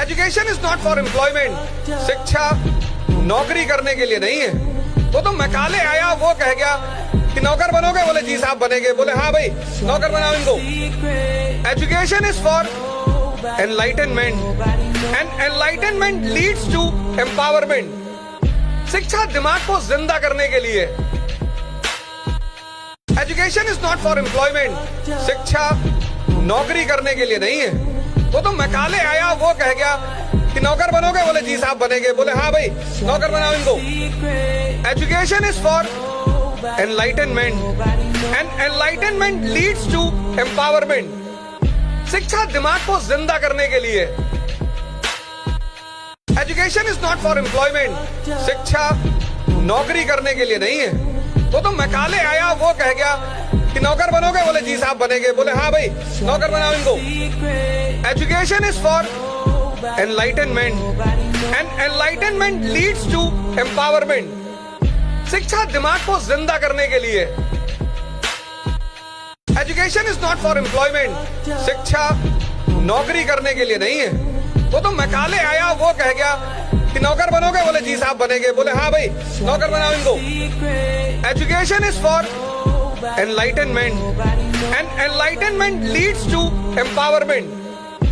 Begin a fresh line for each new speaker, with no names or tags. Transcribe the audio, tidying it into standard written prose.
Education is not for employment. शिक्षा नौकरी करने के लिए नहीं है। वो तो मैकाले आया, वो कह गया कि नौकर बनोगे, बोले जी साहब बनेंगे, बोले हाँ भाई नौकर बनाओ इनको। Education is for enlightenment and enlightenment leads to empowerment. शिक्षा दिमाग को जिंदा करने के लिए। Education is not for employment. शिक्षा नौकरी करने के लिए नहीं है। वो तो मैकाले आया, वो कह गया कि नौकर बनोगे, बोले जी साहब बनेंगे, बोले हाँ भाई नौकर बनाओ इनको। Education is for enlightenment and enlightenment leads to empowerment. शिक्षा दिमाग को जिंदा करने के लिए। Education is not for employment. शिक्षा नौकरी करने के लिए नहीं है। वो तो मैकाले आया, वो कह गया कि नौकर बनोगे, बोले जी साहब बनेंगे, बोले हाँ भाई नौकर बनाओ इनको। Education is for enlightenment and enlightenment leads to empowerment. शिक्षा दिमाग को जिंदा करने के लिए। Education is not for employment. शिक्षा नौकरी करने के लिए नहीं है। वो तो मैकाले आया, वो कह गया कि नौकर बनोगे, बोले जी साहब बनेंगे, बोले हाँ भाई नौकर बनाओ इनको। Education is for enlightenment and enlightenment leads to empowerment.